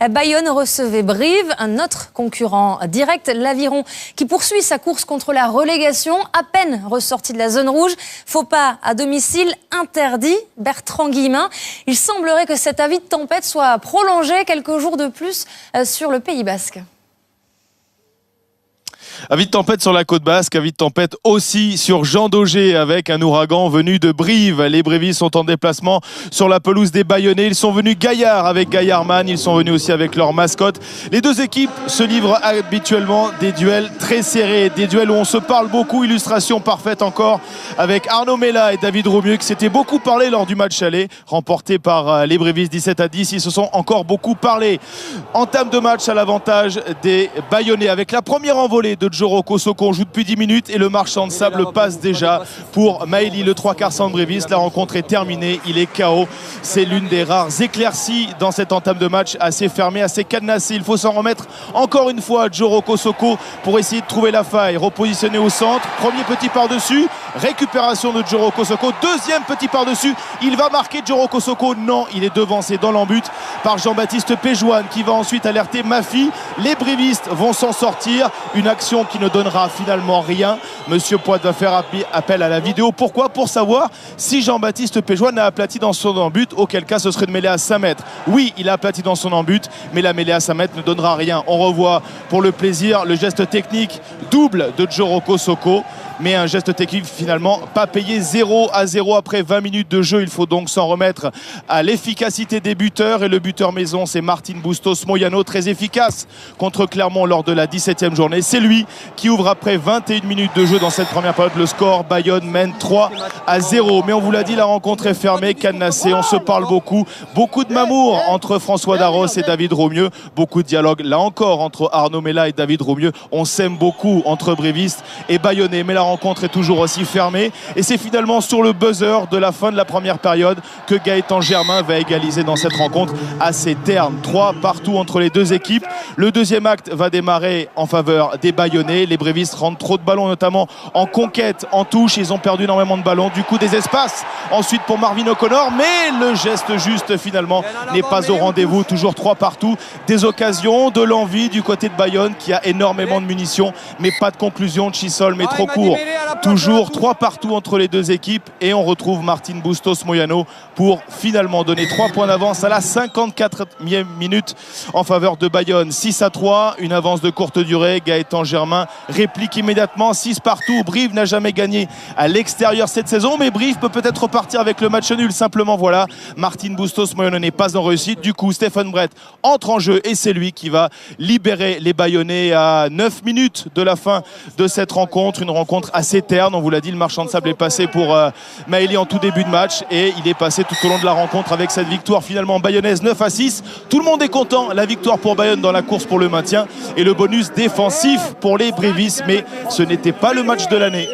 Bayonne recevait Brive, un autre concurrent direct, l'Aviron, qui poursuit sa course contre la relégation, à peine ressorti de la zone rouge. Faux pas à domicile, interdit. Bertrand Guillemin, il semblerait que cet avis de tempête soit prolongé quelques jours de plus sur le Pays Basque. Avis de tempête sur la côte basque, avis de tempête aussi sur Jean Daugé avec un ouragan venu de Brive. Les Brévis sont en déplacement sur la pelouse des Bayonnais. Ils sont venus gaillards avec Gaillardman, ils sont venus aussi avec leur mascotte. Les deux équipes se livrent habituellement des duels très serrés, des duels où on se parle beaucoup. Illustration parfaite encore avec Arnaud Mella et David Romieux qui s'étaient beaucoup parlé lors du match aller remporté par les Brévis 17-10. Ils se sont encore beaucoup parlé. Entame de match à l'avantage des Bayonnais avec la première envolée de Djoro Kosoko. On joue depuis 10 minutes et le marchand de sable passe déjà pour Maëly, le 3/4 centre bréviste. La rencontre est terminée, il est KO. C'est l'une des rares éclaircies dans cette entame de match, assez fermée, assez cadenassée. Il faut s'en remettre encore une fois à Djoro Kosoko pour essayer de trouver la faille. Repositionné au centre, premier petit par-dessus, récupération de Djoro Kosoko, deuxième petit par-dessus, il va marquer Djoro Kosoko. Non, il est devancé dans l'embut par Jean-Baptiste Péjouane qui va ensuite alerter Mafi. Les brévistes vont s'en sortir, une action qui ne donnera finalement rien. Monsieur Poit va faire appel à la vidéo. Pourquoi? Pour savoir si Jean-Baptiste Péjouane a aplati dans son embut, auquel cas ce serait une mêlée à 5 mètres. Oui, il a aplati dans son embut, mais la mêlée à 5 mètres ne donnera rien. On revoit pour le plaisir le geste technique double de Djoro Kosoko, mais un geste technique finalement pas payé. 0-0 après 20 minutes de jeu. Il faut donc s'en remettre à l'efficacité des buteurs, et le buteur maison c'est Martin Bustos Moyano, très efficace contre Clermont lors de la 17e journée. C'est lui qui ouvre après 21 minutes de jeu dans cette première période. Le score, Bayonne mène 3-0, mais on vous l'a dit, la rencontre est fermée, cadenassée, on se parle beaucoup de mamour entre François Darros et David Romieux, beaucoup de dialogue là encore entre Arnaud Mella et David Romieux. On s'aime beaucoup entre brévistes et bayonnais, mais la rencontre est toujours aussi fermée, et c'est finalement sur le buzzer de la fin de la première période que Gaëtan Germain va égaliser dans cette rencontre assez terne. 3 partout entre les deux équipes. Le deuxième acte va démarrer en faveur des Bayonnais. Les brévistes rentrent trop de ballons, notamment en conquête, en touche. Ils ont perdu énormément de ballons, du coup des espaces ensuite pour Marvin O'Connor, mais le geste juste finalement n'est pas au rendez-vous. Toujours 3 partout, des occasions, de l'envie du côté de Bayonne qui a énormément de munitions, mais pas de conclusion de Chisol, mais trop court. Toujours 3 partout entre les deux équipes, et on retrouve Martin Bustos Moyano pour finalement donner 3 points d'avance à la 54e minute en faveur de Bayonne. 6-3, une avance de courte durée. Gaëtan Germain réplique immédiatement. 6 partout. Brive n'a jamais gagné à l'extérieur cette saison, mais Brive peut peut-être repartir avec le match nul. Simplement voilà, Martin Bustos Moyano n'est pas en réussite. Du coup, Stéphane Brett entre en jeu, et c'est lui qui va libérer les Bayonnais à 9 minutes de la fin de cette rencontre. Une rencontre assez terne, on vous l'a dit, le marchand de sable est passé pour Maëly en tout début de match, et il est passé tout au long de la rencontre avec cette victoire finalement bayonnaise 9-6. Tout le monde est content, la victoire pour Bayonne dans la course pour le maintien et le bonus défensif pour les Brévis, mais ce n'était pas le match de l'année.